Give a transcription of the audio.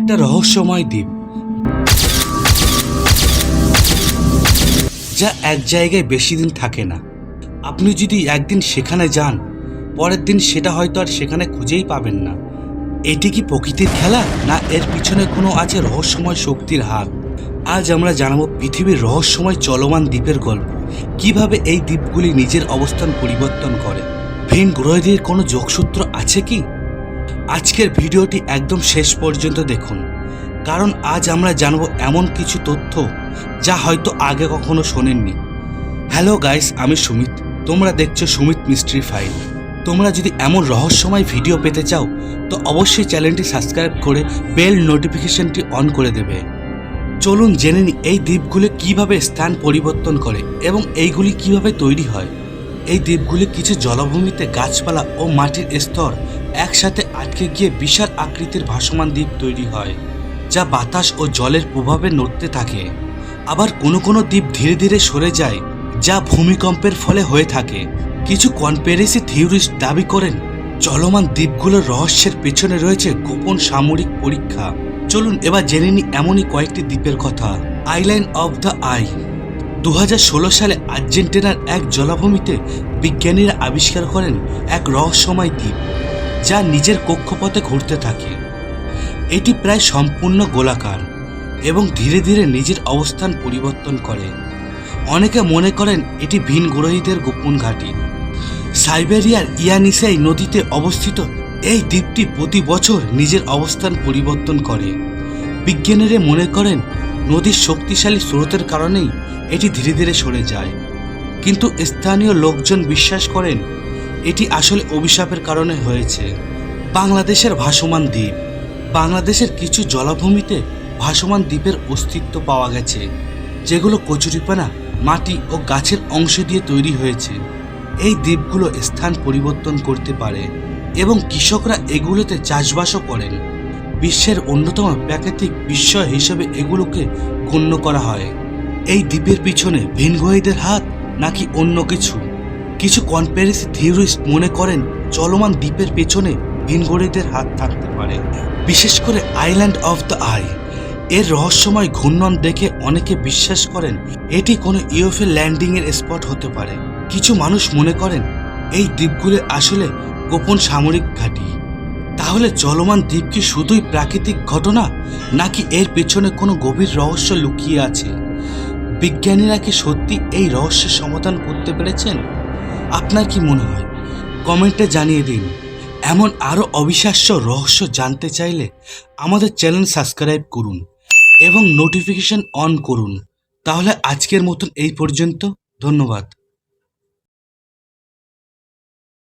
একটা রহস্যময় দ্বীপ যা এক জায়গায় বেশি দিন থাকে না। আপনি যদি একদিন সেখানে যান, পরের দিন সেটা হয়তো আর সেখানে খুঁজেই পাবেন না। এটি কি প্রকৃতির খেলা, না এর পিছনে কোনো আছে রহস্যময় শক্তির হাত? আজ আমরা জানাবো পৃথিবীর রহস্যময় চলমান দ্বীপের গল্প, কিভাবে এই দ্বীপগুলি নিজের অবস্থান পরিবর্তন করে। ভিন গ্রহদের কোনো যোগসূত্র আছে কি? আজকের ভিডিওটি একদম শেষ পর্যন্ত দেখুন, কারণ আজ আমরা জানবো এমন কিছু তথ্য যা হয়তো আগে কখনো শোনেননি। হ্যালো গাইস, আমি সুমিত, তোমরা দেখছো সুমিত মিস্ট্রি ফাইল। তোমরা যদি এমন রহস্যময় ভিডিও পেতে চাও তো অবশ্যই চ্যানেলটি সাবস্ক্রাইব করে বেল নোটিফিকেশনটি অন করে দেবে। চলুন জেনে নিই এই দ্বীপগুলি কিভাবে স্থান পরিবর্তন করে এবং এইগুলি কিভাবে তৈরি হয়। এই দ্বীপগুলি কিছু জলাভূমিতে গাছপালা ও মাটির স্তর একসাথে আটকে গিয়ে বিশাল আকৃতির ভাসমান দ্বীপ তৈরি হয়, যা বাতাস ও জলের প্রভাবে নড়তে থাকে। আবার কোনো কোনো দ্বীপ ধীরে ধীরে সরে যায়, যা ভূমিকম্পের ফলে হয়ে থাকে। কিছু কনস্পিরেসি থিওরিস্ট দাবি করেন চলমান দ্বীপগুলোর রহস্যের পেছনে রয়েছে গোপন সামরিক পরীক্ষা। চলুন এবার জেনে নিই এমনই কয়েকটি দ্বীপের কথা। Island of the I. 2016 সালে আর্জেন্টিনার এক জলাভূমিতে বিজ্ঞানীরা আবিষ্কার করেন এক রহস্যময় দ্বীপ, যা নিজের কক্ষপথে ঘুরতে থাকে। এটি প্রায় সম্পূর্ণ গোলাকার এবং ধীরে ধীরে নিজের অবস্থান পরিবর্তন করে। অনেকে মনে করেন এটি ভিন গ্রহীদের গোপন ঘাঁটি। সাইবেরিয়ার ইয়ানিসাই নদীতে অবস্থিত এই দ্বীপটি প্রতি বছর নিজের অবস্থান পরিবর্তন করে। বিজ্ঞানীরা মনে করেন নদীর শক্তিশালী স্রোতের কারণেই এটি ধীরে ধীরে সরে যায়, কিন্তু স্থানীয় লোকজন বিশ্বাস করেন এটি আসলে অভিশাপের কারণে হয়েছে। বাংলাদেশের ভাসমান দ্বীপ। বাংলাদেশের কিছু জলাভূমিতে ভাসমান দ্বীপের অস্তিত্ব পাওয়া গেছে, যেগুলো কচুরিপানা, মাটি ও গাছের অংশ দিয়ে তৈরি হয়েছে। এই দ্বীপগুলো স্থান পরিবর্তন করতে পারে এবং কৃষকরা এগুলোতে চাষবাসও করেন। বিশ্বের অন্যতম প্রাকৃতিক বিস্ময় হিসেবে এগুলোকে গণ্য করা হয়। এই দ্বীপের পিছনে ভিনগ্রহীদের হাত নাকি অন্য কিছু? কিছু কনস্পিরেসি থিওরিস্ট মনে করেন চলমান দ্বীপের পেছনে ভিনগ্রহীদের হাত থাকতে পারে, বিশেষ করে আইল্যান্ড অফ দ্য আই। এর রহস্যময় ঘূর্ণন দেখে অনেকে বিশ্বাস করেন এটি কোনো ইউএফও ল্যান্ডিংয়ের স্পট হতে পারে। কিছু মানুষ মনে করেন এই দ্বীপগুলি আসলে গোপন সামরিক ঘাঁটি। তাহলে চলমান দ্বীপ কি শুধুই প্রাকৃতিক ঘটনা, নাকি এর পেছনে কোনো গভীর রহস্য লুকিয়ে আছে? বিজ্ঞানীরা কি সত্যি এই রহস্যের সমাধান করতে পেরেছেন? আপনার কি মনে হয়? কমেন্টে জানিয়ে দিন। এমন আরও অবিশ্বাস্য রহস্য জানতে চাইলে আমাদের চ্যানেল সাবস্ক্রাইব করুন এবং নোটিফিকেশন অন করুন। তাহলে আজকের মতন এই পর্যন্ত। ধন্যবাদ।